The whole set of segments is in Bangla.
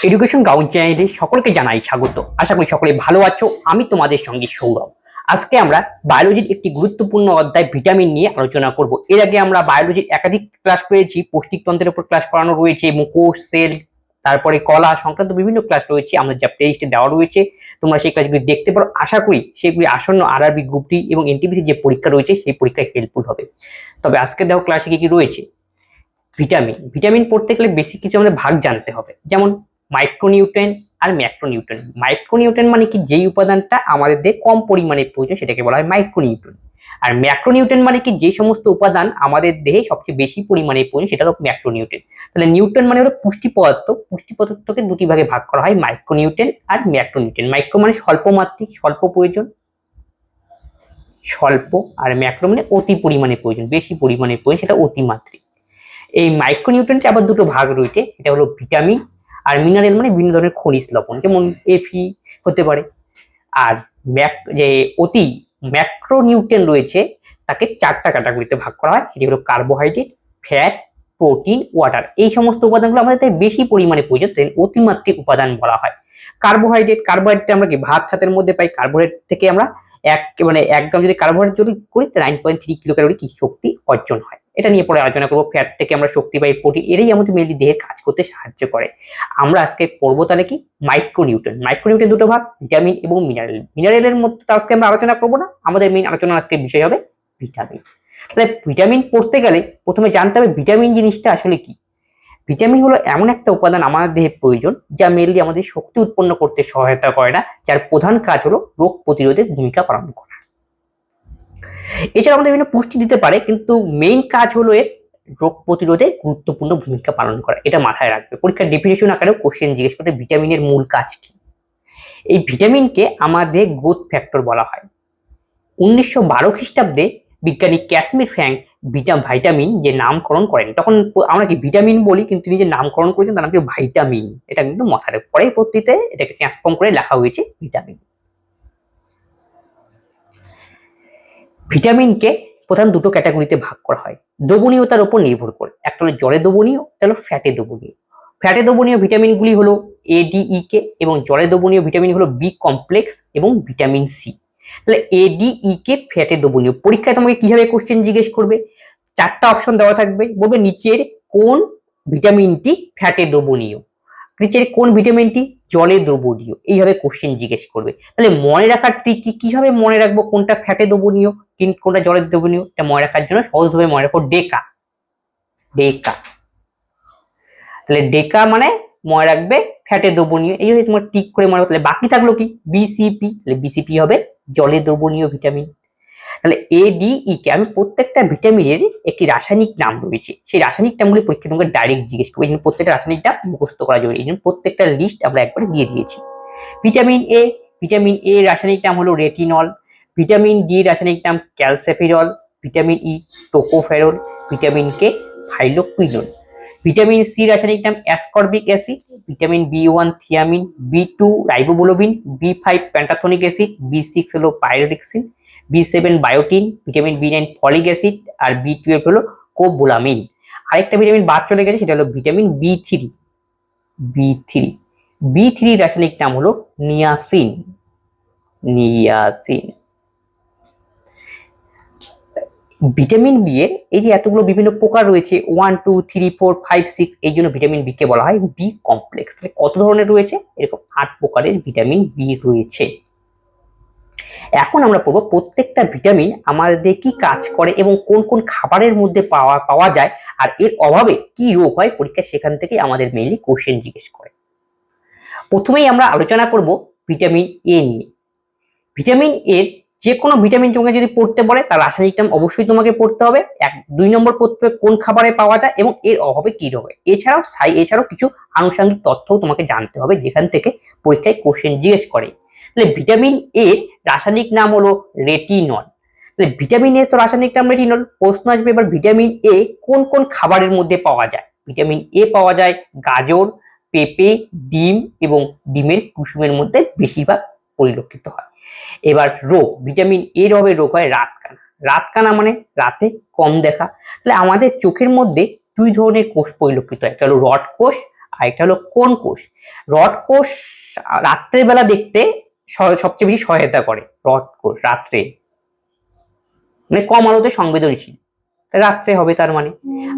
এডুকেশন গ্রাউন্ড চ্যানেলে সকলকে জানাই স্বাগত। আশা করি সকলে ভালো আছো। আমি তোমাদের সঙ্গে সৌরভ। আজকে আমরা বায়োলজির একটি গুরুত্বপূর্ণ অধ্যায় ভিটামিন নিয়ে আলোচনা করব। এর আগে আমরা বায়োলজির একাধিক ক্লাস পেয়েছি, পৌষ্টিকতন্ত্রের উপর ক্লাস করানো রয়েছে, মুখোশ, সেল, তারপরে কলা সংক্রান্ত বিভিন্ন ক্লাস রয়েছে, আমাদের যা প্লেলিস্টে দেওয়া রয়েছে, তোমরা সেই ক্লাসগুলি দেখতে পারো। আশা করি সেগুলি আসন্ন আরআরবি গ্রুপ ডি এবং এনটিপিসি যে পরীক্ষা রয়েছে সেই পরীক্ষায় হেল্পফুল হবে। তবে আজকে দেখো ক্লাসে কি কি রয়েছে। ভিটামিন পড়তে গেলে বেশি কিছু আমাদের ভাগ জানতে হবে, যেমন মাইক্রোনিউট্রিয়েন্ট আর ম্যাক্রোনিউট্রিয়েন্ট। মাইক্রোনিউট্রিয়েন্ট মানে কি, যেই উপাদানটা আমাদের দেহে কম পরিমাণে প্রয়োজন সেটাকে বলা হয় মাইক্রোনিউট্রিয়েন্ট। আর ম্যাক্রোনিউট্রিয়েন্ট মানে কি, যে সমস্ত উপাদান আমাদের দেহে সবচেয়ে বেশি পরিমাণে প্রয়োজন সেটা হলো ম্যাক্রোনিউট্রিয়েন্ট। তাহলে নিউট্রিয়েন্ট মানে হলো পুষ্টি পদার্থ। পুষ্টি পদার্থকে দুটি ভাগে ভাগ করা হয়, মাইক্রোনিউট্রিয়েন্ট আর ম্যাক্রোনিউট্রিয়েন্ট। মাইক্রো মানে স্বল্প মাত্রিক, স্বল্প প্রয়োজন, স্বল্প, আর ম্যাক্রো মানে অতি পরিমাণে প্রয়োজন, বেশি পরিমাণে প্রয়োজন, সেটা অতিমাত্রিক। এই মাইক্রোনিউট্রিয়েন্টের আবার দুটো ভাগ রয়েছে, এটা হলো ভিটামিন আর মিনারেল মানে বিভিন্ন ধরনের খনিজ লবণ, যেমন এফি হতে পারে। আর যে অতি ম্যাক্রোনিউট্রিয়েন্ট রয়েছে তাকে চারটা ক্যাটাগরিতে ভাগ করা হয়, সেটি হলো কার্বোহাইড্রেট, ফ্যাট, প্রোটিন, ওয়াটার। এই সমস্ত উপাদানগুলো আমাদের বেশি পরিমাণে প্রয়োজন, তাই অতিমাত্রিক উপাদান বলা হয়। কার্বোহাইড্রেট আমরা কি ভাত খাতের মধ্যে পাই। কার্বোহাইড্রেট থেকে আমরা এক গ্রাম যদি কার্বোহাইড্রেট যদি করি 9.3 কিলো ক্যালোরি কি শক্তি অর্জন হয়। এটা নিয়ে পরে আলোচনা করবো। ফ্যাট থেকে আমরা শক্তি পাই, প্রোটিন, এরাই আমাদের মেনলি দেহের কাজ করতে সাহায্য করে। আমরা আজকে পড়বো তাহলে কি মাইক্রোনিউট্রিয়েন্ট দুটো ভাগ, ভিটামিন এবং মিনারেল। মিনারেলের মধ্যে তো আজকে আমরা আলোচনা করবো না, আমাদের মেইন আলোচনা আজকে বিষয় হবে ভিটামিন। তাহলে ভিটামিন পড়তে গেলে প্রথমে জানতে হবে ভিটামিন জিনিসটা আসলে কি। ভিটামিন হলো এমন একটা উপাদান আমাদের দেহে প্রয়োজন যা মেনলি আমাদের শক্তি উৎপন্ন করতে সহায়তা করে না, যার প্রধান কাজ হলো রোগ প্রতিরোধের ভূমিকা পালন করা। এছাড়া আমাদের বিভিন্ন পুষ্টি দিতে পারে, কিন্তু মেইন কাজ হলো এর রোগ প্রতিরোধে গুরুত্বপূর্ণ ভূমিকা পালন করা। এটা মাথায় রাখবে, পরীক্ষার ডেফিনেশন আকারেও কোশ্চেন জিজ্ঞেস করতে ভিটামিনের মূল কাজ কি। এই ভিটামিনকে আমাদের গ্রোথ ফ্যাক্টর বলা হয়। 1912 খ্রিস্টাব্দে বিজ্ঞানী ক্যাশমির ফ্র্যাঙ্ক ভাইটামিন যে নামকরণ করেন, তখন আমরা কি ভিটামিন বলি, কিন্তু তিনি যে নামকরণ করেছেন তার নাম ছিল ভাইটামিন। এটা কিন্তু মাথায় রাখবে, পরবর্তীতে এটাকে ট্রান্সফর্ম করে লেখা হয়েছে ভিটামিন। ভিটামিনকে প্রধান দুটো ক্যাটাগরিতে ভাগ করা হয় দ্রবণীয়তার উপর নির্ভর করে। একটা হলো জলে দ্রবণীয়, একটা হলো ফ্যাটে দ্রবণীয়। ফ্যাটে দ্রবণীয় ভিটামিনগুলি হলো এ, ডি, ই, কে, এবং জলে দ্রবণীয় ভিটামিন হলো বি কমপ্লেক্স এবং ভিটামিন সি। তাহলে এ, ডি, ই, কে ফ্যাটে দ্রবণীয়। পরীক্ষায় তোমাকে কিভাবে কোশ্চেন জিজ্ঞেস করবে, চারটা অপশন দেওয়া থাকবে, বলবে নিচের কোন ভিটামিনটি ফ্যাটে দ্রবণীয়, নিচের কোন ভিটামিনটি জলে দ্রবণীয়, এইভাবে কোশ্চেন জিজ্ঞেস করবে। তাহলে মনে রাখার ট্রিক কি, কিভাবে মনে রাখবো কোনটা ফ্যাটে দ্রবণীয় কোনটা জলে দ্রবণীয়, এটা মনে রাখার জন্য সহজভাবে মনে রাখো ডেকা। তাহলে ডেকা মানে মনে রাখবে ফ্যাটে দ্রবণীয়, এইভাবে তোমার টিক করে মনে রাখো। তাহলে বাকি থাকলো কি বিসিপি, তাহলে বিসিপি হবে জলে দ্রবণীয় ভিটামিন। তাহলে এ, ডি, ই, কে, আমি প্রত্যেকটা ভিটামিনের একটি রাসায়নিক নাম রয়েছে, সেই রাসায়নিক নামগুলি পরীক্ষা তোমাকে ডাইরেক্ট জিজ্ঞেস করবে, এই জন্য প্রত্যেকটা রাসায়নিক নাম মুখস্থ করা জরুরি, এই জন্য প্রত্যেকটা লিস্ট আমরা একবারে দিয়ে দিয়েছি। ভিটামিন এ রাসায়নিক নাম হলো রেটিনল। ভিটামিন ডি রাসায়নিক নাম calciferol. Vitamin E tocopherol. Vitamin K phylloquinol. Vitamin C রাসায়নিক নাম ascorbic acid. Vitamin B one thiamine. B two riboflavin. B five pantothenic acid. বি6 হলো পাইরোডিক্সিন। বি7 biotin. Vitamin B nine folic acid. আর বি12 হলো কোবোলামিন। আরেকটা ভিটামিন বাদ চলে গেছে, সেটা হলো ভিটামিন বি3 রাসায়নিক নাম হলো নিয়াসিন। ভিটামিন বি এর এই যে এতগুলো বিভিন্ন প্রকার রয়েছে 1, 2, 3, 4, 5, 6, এই জন্য ভিটামিন বি কে বলা হয় বি কমপ্লেক্স। তাহলে কত ধরনের রয়েছে, এরকম 8 প্রকারের ভিটামিন বি রয়েছে। এখন আমরা পড়বো প্রত্যেকটা ভিটামিন আমাদের কি কাজ করে এবং কোন কোন খাবারের মধ্যে পাওয়া যায়, আর এর অভাবে কি রোগ হয় পরীক্ষায়, সেখান থেকে আমাদের মেইনলি কোশ্চেন জিজ্ঞেস করে। প্রথমেই আমরা আলোচনা করব ভিটামিন এ নিয়ে। ভিটামিন এর যে কোনো ভিটামিন তোমাকে যদি পড়তে বলে তার রাসায়নিক নাম অবশ্যই তোমাকে পড়তে হবে। 2 নম্বর পড়তে হবে কোন খাবারে পাওয়া যায় এবং এর অভাবে কি রোগ হয়। এছাড়াও কিছু আনুষঙ্গিক তথ্যও তোমাকে জানতে হবে, যেখান থেকে পরীক্ষায় কোশ্চেন জিজ্ঞেস করে। তাহলে ভিটামিন এর রাসায়নিক নাম হলো রেটিনল। তাহলে ভিটামিন এর তো রাসায়নিক নাম রেটিনল, প্রশ্ন আসবে এবার ভিটামিন এ কোন কোন খাবারের মধ্যে পাওয়া যায়। ভিটামিন এ পাওয়া যায় গাজর, পেঁপে, ডিম এবং ডিমের কুসুমের মধ্যে বেশিরভাগ পরিলক্ষিত হয়। এবার রোগ, ভিটামিন এর অভাবে রোগ হয় রাতকানা মানে রাতে কম দেখা। তাহলে আমাদের চোখের মধ্যে 2 ধরনের কোষ পরিলক্ষিত হয়, একটা হলো রড কোষ আর একটা হলো কোন কোষ। রড কোষ রাত্রের বেলা দেখতে সবচেয়ে বেশি সহায়তা করে। রড কোষ রাত্রে মানে কম আলোতে সংবেদনশীল, রাত্রে হবে তার মানে।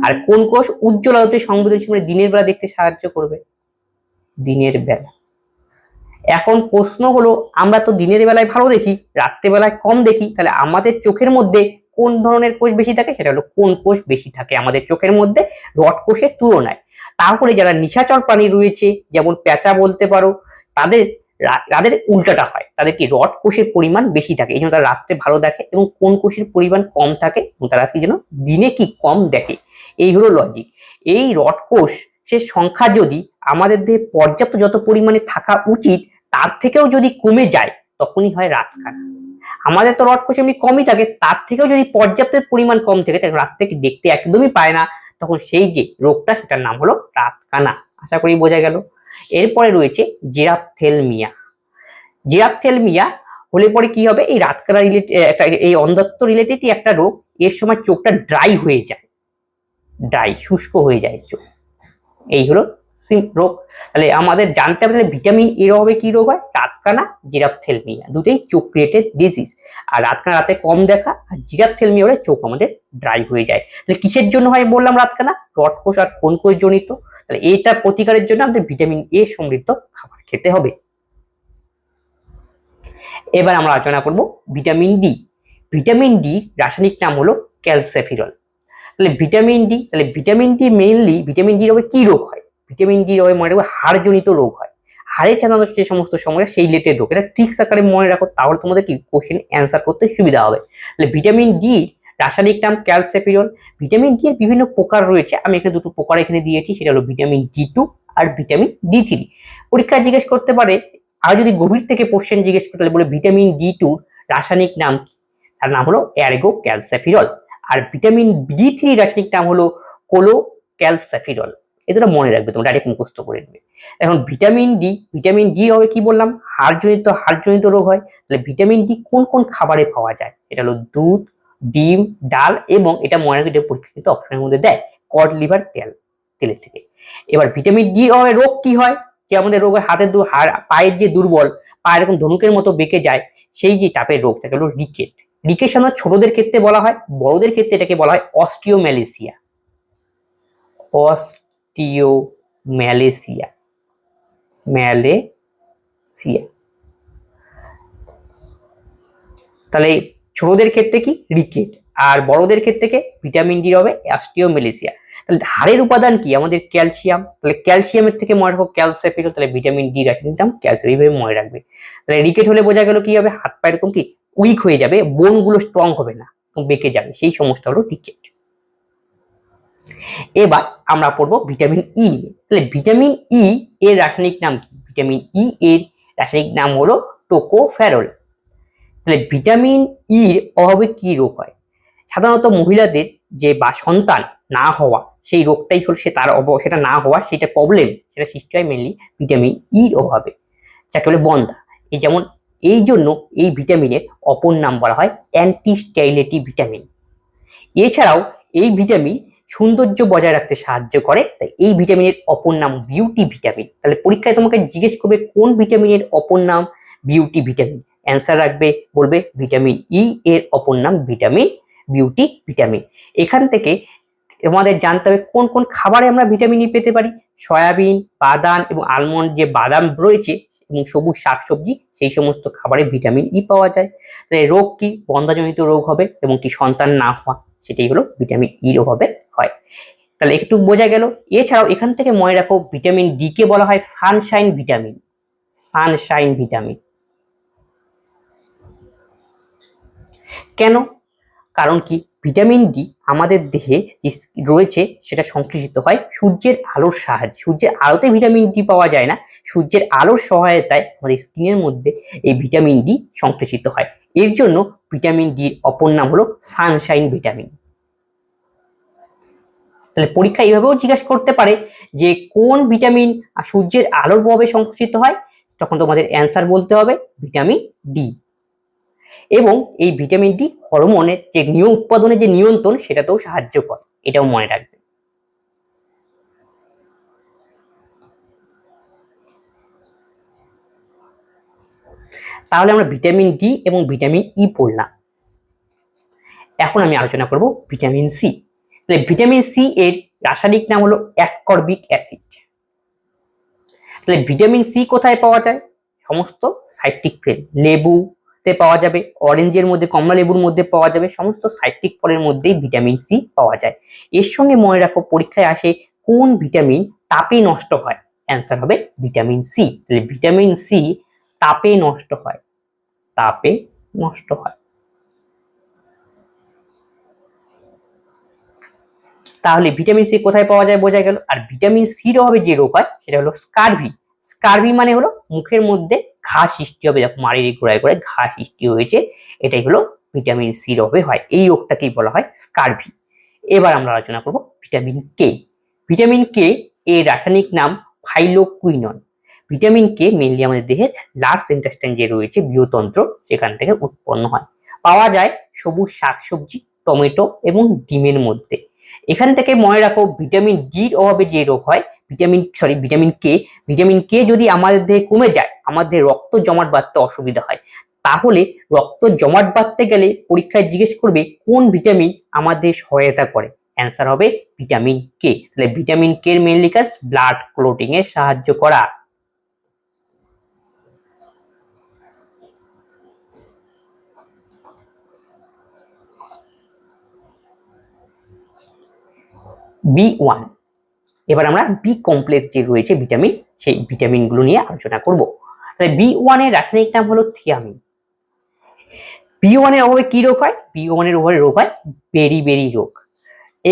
আর কোন কোষ উজ্জ্বল আলোতে সংবেদনশীল, মানে দিনের বেলা দেখতে সাহায্য করবে, দিনের বেলা। এখন প্রশ্ন হলো, আমরা তো দিনের বেলায় ভালো দেখি, রাত্রেবেলায় কম দেখি, তাহলে আমাদের চোখের মধ্যে কোন ধরনের কোষ বেশি থাকে? সেটা হলো কোন কোষ বেশি থাকে আমাদের চোখের মধ্যে রড কোষের তুলনায়। তারপরে যারা নিশাচর প্রাণী রয়েছে, যেমন পেঁচা বলতে পারো, তাদের তাদের উল্টাটা হয়, তাদের কি রড কোষের পরিমাণ বেশি থাকে, এই জন্য তারা রাত্রে ভালো দেখে, এবং কোন কোষের পরিমাণ কম থাকে এবং তারা কি যেন দিনে কি কম দেখে। এই হলো লজিক। এই রড কোষের সংখ্যা যদি আমাদের দেহে পর্যাপ্ত যত পরিমাণে থাকা উচিত তার থেকেও যদি কমে যায় তখনই হয় রাতকানা। আমাদের তো রড কোষ এমনি কমই থাকে, তার থেকেও যদি পর্যাপ্ত পরিমাণ কম থাকে, রাত থেকে দেখতে একদমই পায় না, তখন সেই যে রোগটা সেটার নাম হলো রাতকানা। আশা করি বোঝা গেল। এরপরে রয়েছে জেরাপথ্যালমিয়া। জেরাপথ্যালমিয়া হলে পরে কি হবে? এই রাতকানা রিলেটেড একটা, এই অন্ধত্ব রিলেটেডই একটা রোগ। এর সময় চোখটা ড্রাই হয়ে যায়, ড্রাই শুষ্ক হয়ে যায় চোখ। এই হলো রোগ। তাহলে আমাদের জানতে হবে ভিটামিন এর অভাবে কি রোগ হয়? রাতকানা, জেরাপথ্যালমিয়া, দুটোই চোখ রিলেটেড ডিজিজ। আর রাতকানা রাতে কম দেখা, আর জেরাপথ্যালমিয়া হলে চোখ আমাদের ড্রাই হয়ে যায়। তাহলে কিসের জন্য হয় বললাম রাতকানা? রড কোষ আর কোন কোষ জনিত। তাহলে এটা প্রতিকারের জন্য আমাদের ভিটামিন এ সমৃদ্ধ খাবার খেতে হবে। এবার আমরা আলোচনা করব ভিটামিন ডি। ভিটামিন ডি রাসায়নিক নাম হলো ক্যালসিফেরল। তাহলে vitamin D mainly, vitamin D হবে কি রোগ হয়? ভিটামিন ডি হবে মনে রাখবে হাড়জনিত রোগ হয়। হাড়ে সাধারণত যে সমস্ত সমস্যা সেই রিলেটেড রোগ, এটা ট্রিক্স আকারে মনে রাখো, তাহলে তোমাদের কি কোশ্চেন অ্যান্সার করতে সুবিধা হবে। তাহলে ভিটামিন ডি রাসায়নিক নাম ক্যালসিফেরল। ভিটামিন ডি এর বিভিন্ন প্রকার রয়েছে, আমি এখানে দুটো প্রকার এখানে দিয়েছি, সেটা হলো ভিটামিন D2 আর ভিটামিন D3। পরীক্ষায় জিজ্ঞেস করতে পারে, আর যদি গভীর থেকে কোশ্চেন জিজ্ঞেস করতে বলে ভিটামিন D2 রাসায়নিক নাম কি, তার নাম হলো অ্যারগো ক্যালসিফেরল। আর ভিটামিন D3 রাসায়নিক নাম হলো কোলোক্যালসিফেরল। এ দুটো মনে রাখবে, তোমরা ডাইরেক্ট মুখস্থ করে নেবে। এখন ভিটামিন ডি হবে কি বললাম? হাড়জনিত রোগ হয়। তাহলে ভিটামিন ডি কোন কোন খাবারে পাওয়া যায়? এটা হলো দুধ, ডিম, ডাল, এবং এটা মনে রাখবে পরীক্ষা কিন্তু অপশনের মধ্যে দেয় কড লিভার তেলের থেকে। এবার ভিটামিন ডি হবে রোগ কি হয়? যে আমাদের রোগ হয় হাতের পায়ের যে দুর্বল, পা এরকম ধনুকের মতো বেঁকে যায়, সেই যে টাইপের রোগ থাকে হলো রিকেট। রিকেট সাধারণত ছোটদের ক্ষেত্রে বলা হয়, বড়দের ক্ষেত্রে এটাকে বলা হয় অস্টিওম্যালেসিয়া। অস্টিওম্যালেসিয়া, তাহলে ছোটদের ক্ষেত্রে কি? রিকেট। আর বড়দের ক্ষেত্রে কি? ভিটামিন ডি হবে অস্টিওম্যালেসিয়া। তাহলে হাড়ের উপাদান কি? আমাদের ক্যালসিয়াম। তাহলে ক্যালসিয়ামের থেকে মনে রাখো ক্যালসিফেরল। তাহলে ভিটামিন ডি রাসায়নিক নাম ক্যালসিয়াম, এইভাবে মনে রাখবে। তাহলে রিকেট হলে বোঝা গেল কি হবে? হাত পা এরকম কি উইক হয়ে যাবে, বোন গুলো স্ট্রং হবে না, বেঁকে যাবে, সেই সমস্যা হলো রিকেট। এবার আমরা পড়বো ভিটামিন ই নিয়ে। তাহলে ভিটামিন ই এর রাসায়নিক নাম কি? ভিটামিন ই এর রাসায়নিক নাম হলো টোকোফেরল। তাহলে ভিটামিন ইর অভাবে কি রোগ হয়? সাধারণত মহিলাদের যে বা সন্তান না হওয়া, সেই রোগটাই হলো সেটা না হওয়া, সেটা প্রবলেম, সেটা সৃষ্টি হয় মেনলি ভিটামিন ইর অভাবে, যাকে বলে বন্ধ্যা। এই যেমন এই জন্য এই ভিটামিনের অপর নাম বলা হয় অ্যান্টি স্টেরিলিটি ভিটামিন। এছাড়াও এই ভিটামিন সৌন্দর্য বজায় রাখতে সাহায্য করে, তাই এই ভিটামিনের অপর নাম বিউটি ভিটামিন। তাহলে পরীক্ষায় তোমাকে জিজ্ঞেস করবে কোন ভিটামিনের অপর নাম বিউটি ভিটামিন, অ্যান্সার রাখবে, বলবে ভিটামিন ই এর অপর নাম ভিটামিন বিউটি ভিটামিন। এখান থেকে আমাদের জানতে হবে কোন কোন খাবারে আমরা ভিটামিন ই পেতে পারি। সয়াবিন, বাদাম এবং আলমন্ড, যে বাদাম রয়েছে, এবং সবুজ শাকসবজি, সেই সমস্ত খাবারে ভিটামিন ই পাওয়া যায়। তাহলে রোগ কি? বন্ধ্যাজনিত রোগ হবে, এবং কি সন্তান না হওয়া, সেটাই হলো ভিটামিন ইর অভাবে হয়। তাহলে একটু বোঝা গেল। এছাড়াও এখান থেকে মনে রাখো ভিটামিন ডি কে বলা হয় সানশাইন ভিটামিন। সানশাইন ভিটামিন কেন? কারণ কি? ভিটামিন ডি আমাদের দেহে রয়েছে সেটা সংশ্লেষিত হয় সূর্যের আলোর সাহায্যে। সূর্যের আলোতে ভিটামিন ডি পাওয়া যায় না, সূর্যের আলোর সহায়তায় আমাদের স্কিনের মধ্যে এই ভিটামিন ডি সংশ্লেষিত হয়। এর জন্য ভিটামিন ডির অপর নাম হলো সানশাইন ভিটামিন। তাহলে পরীক্ষা এইভাবেও জিজ্ঞাসা করতে পারে যে কোন ভিটামিন সূর্যের আলোর প্রভাবে সংশ্লেষিত হয়, তখন তোমাদের অ্যান্সার বলতে হবে ভিটামিন ডি। এবং এই ভিটামিন ডি হরমোনের যে উৎপাদনের যে নিয়ন্ত্রণ, সেটাতেও সাহায্য করে, এটাও মনে রাখবে। তাহলে আমরা ভিটামিন ডি এবং ভিটামিন ই পড়লাম। এখন আমি আলোচনা করব ভিটামিন সি। তাহলে ভিটামিন সি এর রাসায়নিক নাম হলো অ্যাসকর্বিক অ্যাসিড। তাহলে ভিটামিন সি কোথায় পাওয়া যায়? সমস্ত সাইট্রিক ফল, লেবুতে পাওয়া যাবে, অরেঞ্জের মধ্যে, কমলা লেবুর মধ্যে পাওয়া যাবে, সমস্ত সাইট্রিক ফলের মধ্যেই ভিটামিন সি পাওয়া যায়। এর সঙ্গে মনে রাখো পরীক্ষায় আসে কোন ভিটামিন তাপে নষ্ট হয়? অ্যান্সার হবে ভিটামিন সি। তাহলে ভিটামিন সি তাপে নষ্ট হয়, তাপে নষ্ট হয়। তাহলে ভিটামিন সি কোথায় পাওয়া যায় বোঝা গেল। আর ভিটামিন সির অভাবে যে রোগ হয় সেটা হলো স্কারভি। স্কারভি মানে হলো মুখের মধ্যে ঘা সৃষ্টি হবে, যখন মাড়ির গোড়ায় গোড়ায় ঘা সৃষ্টি হয়েছে, এটাই হলো ভিটামিন সির অভাবে হয়। এই রোগটাকেই বলা হয় স্কারভি। এবার আমরা আলোচনা করব ভিটামিন কে। ভিটামিন কে এর রাসায়নিক নাম ফাইলোকুইনন। ভিটামিন কে মেনলি আমাদের দেহের লার্জ ইন্টেস্টাইন যে রয়েছে, বৃহতন্ত্র, সেখান থেকে উৎপন্ন হয়। পাওয়া যায় সবুজ শাকসবজি, টমেটো এবং ডিমের মধ্যে। এখান থেকে মনে রাখো ভিটামিন ডির অভাবে যে রোগ হয়, ভিটামিন কে যদি আমাদের দেহে কমে যায়, আমাদের রক্ত জমাট বাঁধতে অসুবিধা হয়। তাহলে রক্ত জমাট বাঁধতে গেলে পরীক্ষায় জিজ্ঞেস করবে কোন ভিটামিন আমাদের সহায়তা করে? অ্যান্সার হবে ভিটামিন কে। তাহলে ভিটামিন কে এর মেইনলি কাজ ব্লাড ক্লটিং এ সাহায্য করা। বি1। এবার আমরা বি কমপ্লেক্স যে রয়েছে ভিটামিন, সেই ভিটামিন গুলো নিয়ে আলোচনা করব। তাহলে বি1 এর রাসায়নিক নাম হলো থিয়ামিন। বি1 এর অভাবে কি রোগ হয়? বি1 এর অভাবে রোগ হয় বেরি রোগ।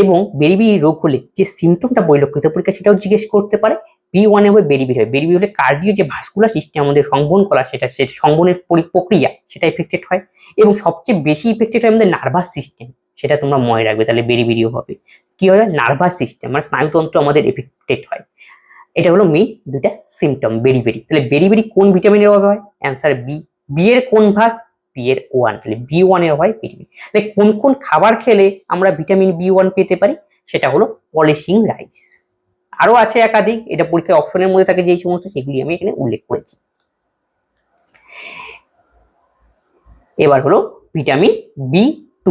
এবং বেরি রোগ হলে যে সিমটমটা পরিলক্ষিত পরীক্ষা সেটাও জিজ্ঞেস করতে পারে। বি1 এর অভাবে বেরি হয়। বেরি হলে কার্ডিও যে ভাস্কুলার সিস্টেম আমাদের সংবহন করা, সেটা সংবহনের প্রক্রিয়া সেটা এফেক্টেড হয়। এবং সবচেয়ে বেশি এফেক্টেড হয় আমাদের নার্ভাস সিস্টেম, সেটা তোমরা মনে রাখবে। তাহলে বেরিও হবে কি হয়? নার্ভাস সিস্টেম মানে স্নায়ুতন্ত্র আমাদের এফেক্টেড হয়। এটা হলো মেইন দুইটা সিমটম বেরি। তাহলে বেরি কোন ভিটামিনের অভাবে হয়? Answer B. বি এর কোন ভাগ? বি এর 1। তাহলে বি1 এর হয় বেরি। তাহলে কোন কোন খাবার খেলে আমরা ভিটামিন বি1 পেতে পারি? সেটা হলো পলিশিং রাইস। আরো আছে একাধিক, এটা পরীক্ষার অপশনের মধ্যে থাকে যেই সমস্ত, সেগুলি আমি এখানে উল্লেখ করেছি। এবার হলো ভিটামিন বি2।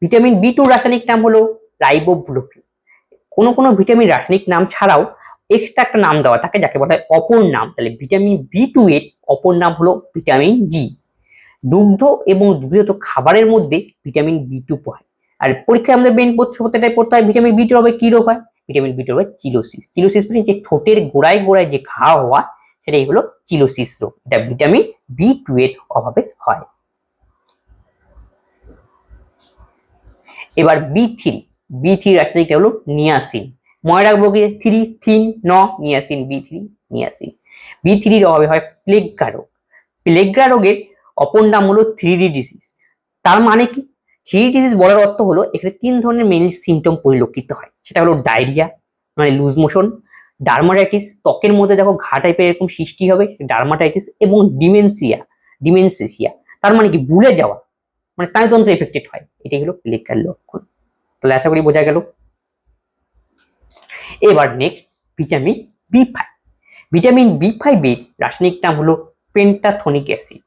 ভিটামিন বি2 রাসায়নিক নাম হলো রাইবোফ্লোভিন। কোনো ভিটামিন রাসায়নিক নাম ছাড়াও এক্সট্রা একটা নাম দেওয়া থাকে, যাকে বলা হয় অপর নাম। তাহলে ভিটামিন বি2 এর অপর নাম হলো ভিটামিন জি। দুগ্ধ এবং দুগ্ধজাত খাবারের মধ্যে ভিটামিন বি2 পায়। আর পরীক্ষায় আমাদের মেইন প্রত্যেকটাই পড়তে হয় ভিটামিন বি2 হবে কি রোগ হয়? ভিটামিন বি2 হবে চিলোসিস। চিলোসিস মানে যে ঠোঁটের গোড়ায় গোড়ায় যে ঘা হওয়া, সেটাই হলো চিলোসিস রোগ। এটা ভিটামিন বি2 এর অভাবে হয়। এবার বি3 রাসায়নিকটা হলো নিয়াসিন। মনে রাখবো কি? Niacin, niacin. বি3 এর অভাবে হয় প্লেগা রোগ। প্লেগা রোগের অপর নাম হলো 3D ডিজিজ। তার মানে কি? 3D ডিজিজ বলার অর্থ হলো এখানে 3 ধরনের মেইনলি সিমটম পরিলক্ষিত হয়। সেটা হলো ডায়রিয়া মানে লুজ মোশন, ডার্মাটাইটিস, ত্বকের মধ্যে দেখো ঘা টাইপের এরকম সৃষ্টি হবে, ডার্মাটাইটিস, এবং ডিমেনসিয়া। তার মানে কি? ভুলে যাওয়া, মানে স্নায়ুতন্ত্র এফেক্টেড হয়। এটাই হলো প্লেগার লক্ষণ। তাহলে আশা করি বোঝা গেল। এবার নেক্সট ভিটামিন বি5। ভিটামিন বি5 এর রাসায়নিক নাম হলো পেন্টাথনিক অ্যাসিড।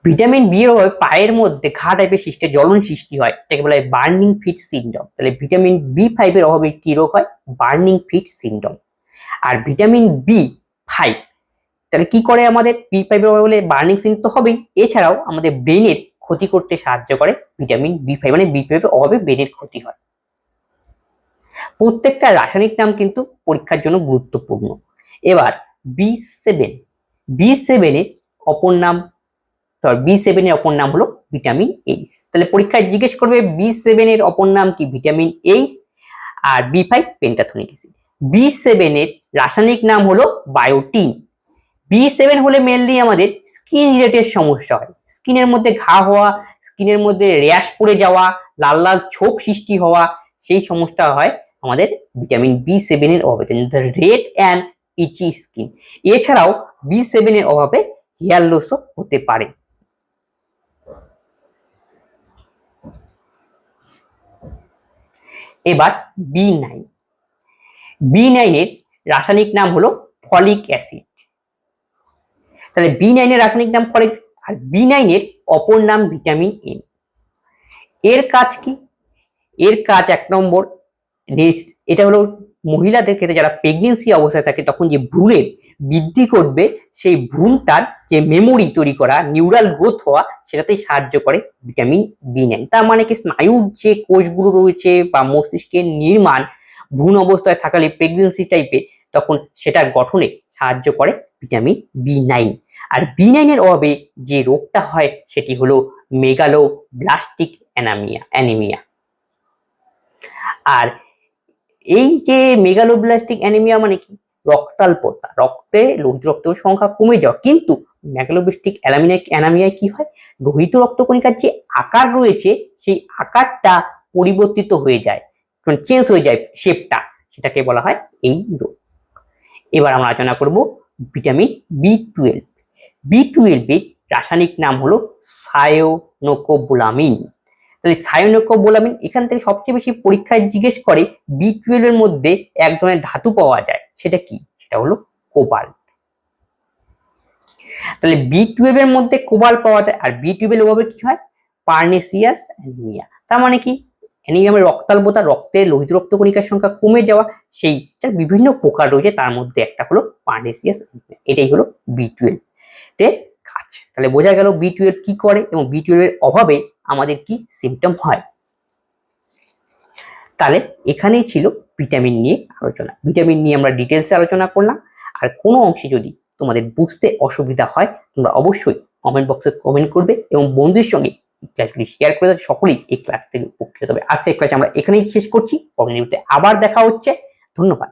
ভিটামিন বি এর অভাবে পায়ের মধ্যে ঘা টাইপের সৃষ্টি, জ্বলন সৃষ্টি হয়, এটাকে বলা হয় বার্নিং ফিট সিনড্রোম। তাহলে ভিটামিন বি5 এর অভাবে কি রোগ হয়? Burning feet syndrome. আর ভিটামিন বি5 তাহলে কি করে? আমাদের বি5 এর অভাবে বার্নিং সিনড্রোম তো হবেই, এছাড়াও আমাদের ব্রেনের ক্ষতি করতে সাহায্য করে ভিটামিন বি5। মানে বি5 এর অভাবে ব্রেনের ক্ষতি হয়। প্রত্যেকটা রাসায়নিক নাম কিন্তু পরীক্ষার জন্য গুরুত্বপূর্ণ। এবার বি7 এর অপর নাম, বি7 এর অপর নাম হলো ভিটামিন এইচ। তাহলে পরীক্ষায় জিজ্ঞেস করবে বি7 এর অপর নাম কি? Vitamin H. আর বি5 পেন্টাথনিক অ্যাসিড। বি7 এর রাসায়নিক নাম হলো বায়োটিন। বি7 হলে মেনলি আমাদের স্কিন রিলেটেড সমস্যা হয়, স্কিনের মধ্যে ঘা হওয়া, স্কিনের মধ্যে র্যাশ পড়ে যাওয়া, লাল লাল ছোপ সৃষ্টি হওয়া, সেই সমস্যা হয় আমাদের ভিটামিন বি7 এর অভাবে, রেড অ্যান্ড ইচি স্কিন। এছাড়াও বি7 এর অভাবে হেয়ার লসও হতে পারে। এবার বি9 এর রাসায়নিক নাম হলো ফলিক অ্যাসিড। তাহলে B9 এর রাসায়নিক নাম ফলিক, আর B9 এর অপর নাম ভিটামিন এম। এর কাজ কি? এর কাজ 1 নম্বর, এটা হলো মহিলাদের ক্ষেত্রে যারা প্রেগনেন্সি অবস্থায় থাকে তখন যে ভ্রূণের বৃদ্ধি করবে, সেই ভ্রূণটার যে মেমোরি তৈরি করা, নিউরাল গ্রোথ হওয়া, সেটাতেই সাহায্য করে ভিটামিন B9। তার মানে কি, স্নায়ুর যে কোষগুলো রয়েছে বা মস্তিষ্কের নির্মাণ ভ্রূণ অবস্থায় থাকালে প্রেগনেন্সি টাইপে, তখন সেটা গঠনে সাহায্য করে ভিটামিন B9। আর B9 এর অভাবে যে রোগটা হয় সেটি হলো মেগালোব্লাস্টিক অ্যানিমিয়া। আর এই যে মেগালোব্লাস্টিক অ্যানিমিয়া মানে কি, রক্তাল্পতা, রক্তে লোহিত রক্তের সংখ্যা কমে যাওয়া। কিন্তু মেগালোব্লাস্টিক অ্যানিমিয়ায় কি হয়, লোহিত রক্তকণিকার যে আকার রয়েছে সেই আকারটা পরিবর্তিত হয়ে যায়, চেঞ্জ হয়ে যায় শেপটা, সেটাকে বলা হয় এই রোগ। এবার আমরা আলোচনা করব ভিটামিন B12। B12 এর রাসায়নিক নাম হলো সায়োনোকোবালামিন। তাহলে সায়োনোকোবালামিন, এখান থেকে সবচেয়ে বেশি পরীক্ষায় জিজ্ঞেস করে B12 এর মধ্যে এক ধরনের ধাতু পাওয়া যায়, সেটা কি? সেটা হলো কোবাল্ট। তাহলে B12 এর মধ্যে কোবাল্ট পাওয়া যায়, আর B12 এর অভাবে কি হয়, পার্নেসিয়াস অ্যানিমিয়া। তার মানে কি, অ্যানিমিয়া মানে রক্তাল্পতা, রক্তে লোহিত রক্তকণিকার সংখ্যা কমে যাওয়া, সেইটার বিভিন্ন প্রকার রয়েছে, তার মধ্যে একটা হলো পার্নেসিয়াস অ্যানিমিয়া। এটাই হলো B12 এর কাজ। তাহলে বোঝা গেল B12 কি করে এবং B12 এর অভাবে আমাদের কি সিমটম হয়। তাহলে এখানেই ছিল ভিটামিন নিয়ে আলোচনা। ভিটামিন নিয়ে আমরা ডিটেলসে আলোচনা করলাম। আর কোনো অংশে যদি তোমাদের বুঝতে অসুবিধা হয়, তোমরা অবশ্যই কমেন্ট বক্সে কমেন্ট করবে এবং বন্ধুদের সঙ্গে ক্লাসগুলি শেয়ার করে দেবে, সকলেই এই ক্লাস থেকে উপকৃত হবে। আজকের ক্লাস আমরা এখানেই শেষ করছি, পরের ভিডিওতে আবার দেখা হচ্ছে। ধন্যবাদ।